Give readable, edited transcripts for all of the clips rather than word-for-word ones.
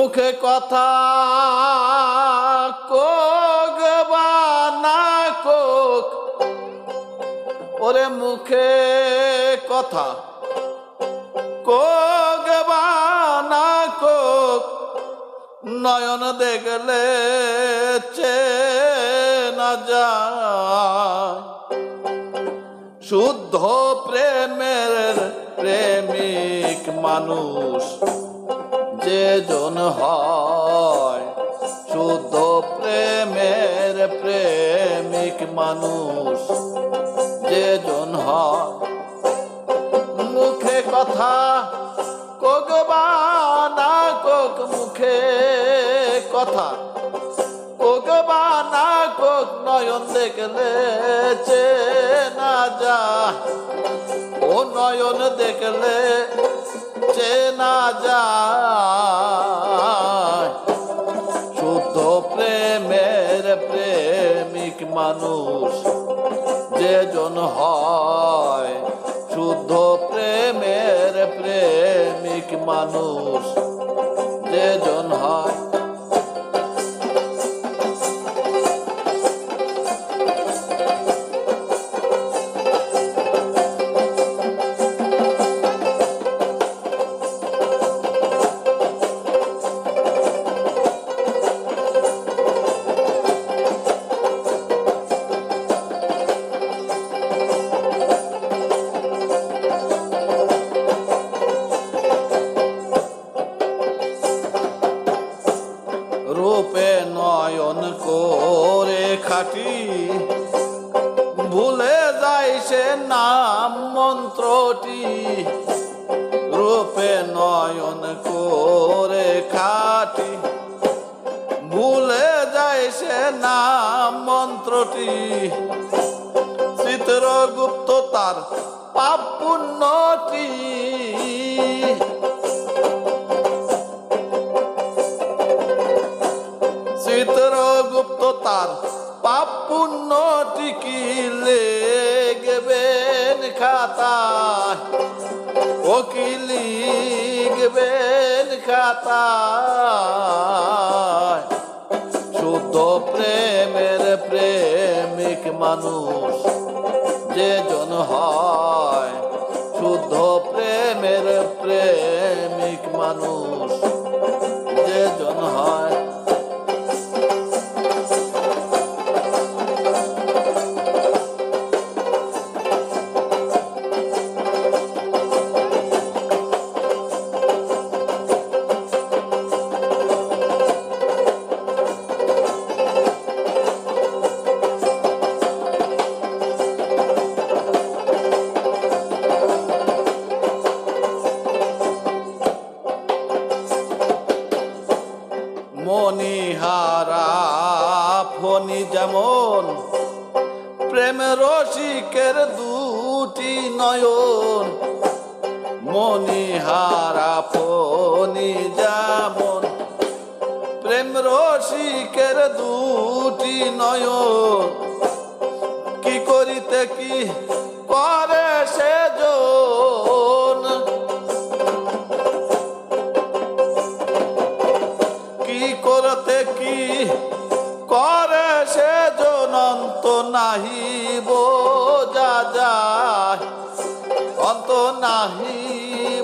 মুখে কথা কোক বা না কোক, ওরে মুখে কথা কোক বা না কোক, নয়ন দেখলে চেনা যায়। শুদ্ধ প্রেমের প্রেমিক মানুষ যেজন হয়, শুদ্ধ প্রেমের প্রেমিক মানুষ যেজন হয়। মুখে কথা কোক বা না কোক, মুখে কথা কোক বা না কোক, নয়ন দেখলে চেনা যায়। ও নয়ন দেখলে চেনা যায়। শুদ্ধ প্রেমের প্রেমিক মানুষ যেজন হয়, শুদ্ধ প্রেমের প্রেমিক মানুষ যেজন হয়। রূপে নয়ন করে খাটি, ভুলে যায় সে নাম মন্ত্রটি। রূপে নয়ন করে খাটি, ভুলে যায় সে নাম মন্ত্রটি। চিত্রগুপ্ত তার পাপ পুণ্যটি, চিত্রগুপ্ত তার পাপ পুণ্যটি কি লিখবেন খাতায়, ও কি লিখবেন খাতায়। শুদ্ধ প্রেমের প্রেমিক মানুষ যেজন হয়, শুদ্ধ প্রেমের প্রেমিক মানুষ যেজন হয়। মণিহারা ফণি যেমন, প্রেম রসিকের দুটি নয়ন। মণিহারা ফণি যেমন, প্রেম রসিকের দুটি নয়ন। কি করিতে কি করে সেজন, কি করতে কি করে সেজন, অন্ত নাহি বোঝা যায়, অন্ত নাহি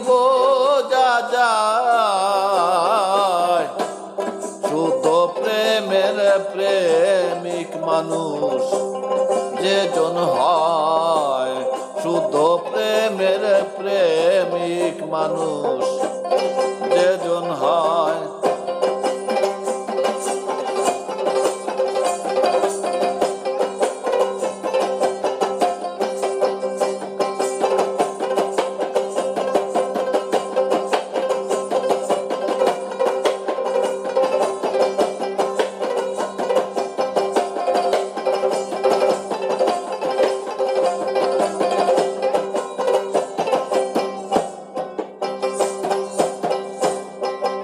বোঝা যায়। শুদ্ধ প্রেমের প্রেমিক মানুষ যেজন হয়, শুদ্ধ প্রেমের প্রেমিক মানুষ যেজন হয়।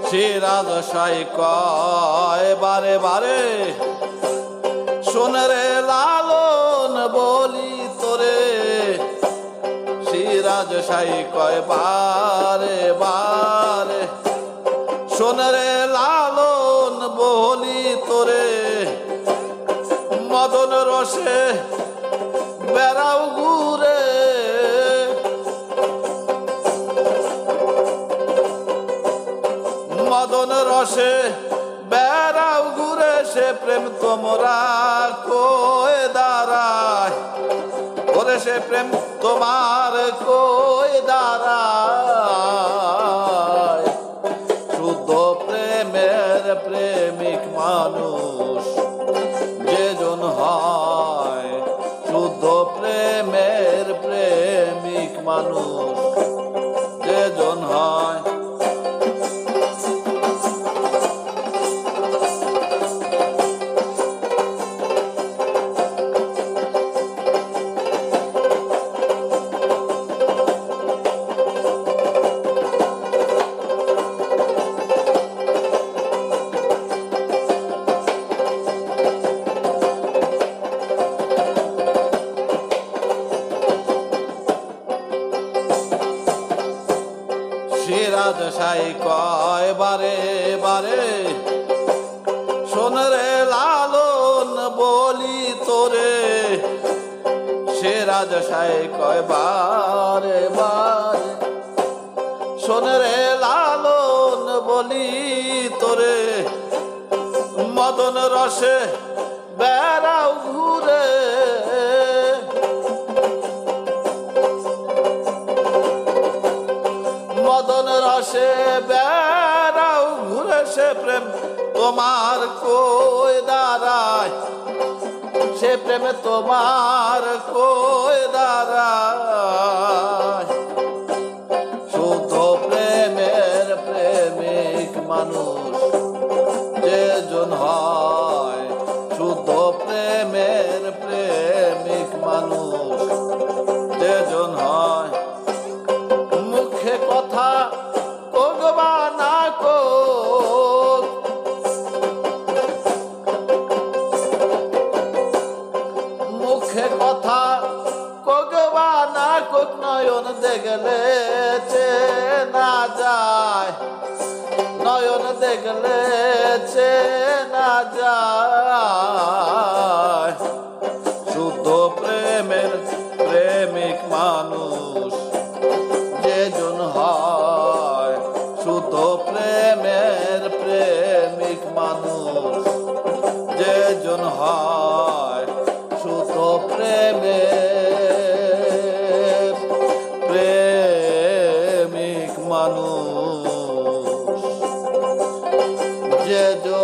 সিরাজ শাহ কয় বারে বারে, শোনে রে লালন বলি তোরে। সিরাজ শাহ কয় বারে বারে, সোনারে লালন বলি তোরে, মদন রসে বেড়াও ঘুরে, মদন রসে বেড়াও ঘুরে, সে প্রেম তোমরা কই দাঁড়ায়, ওরে সে প্রেম তোমার কই দাঁড়ায়। শুদ্ধ প্রেমের প্রেমিক মানুষ যেজন হয়, শুদ্ধ প্রেমের প্রেমিক মানুষ যেজন হয়। সিরাজ সাই কয় বারে বারে, সোনরে লালন বলি তোরে, সিরাজ সাই কয় বারে বারে, সোনরে লালন বলি তোরে, মদন রসে বেড়াও ঘুরে, মদন রসে বেড়াও ঘুরে, সে প্রেম তোমার কই দাঁড়ায়, সে প্রেমে তোমার কই দাঁড়ায়। শুদ্ধ প্রেমের প্রেমিক মানুষ যেজন হয়, শুদ্ধ প্রেমের প্রেমিক মানুষ যেজন হয়। মুখে কথা কগবা না কোক, মুখে কথা কগবা না কোক, নয়ন দেখলে চেনা যায়, নয়ন দেখলে চেনা যায়। শুদ্ধ প্রেমের প্রেমিক মানুষ যেজন হয়, শুদ্ধ প্রেমের প্রেমিক মানুষ যেজন হয়, শুদ্ধ প্রেমের প্রেমিক মানুষ যেজন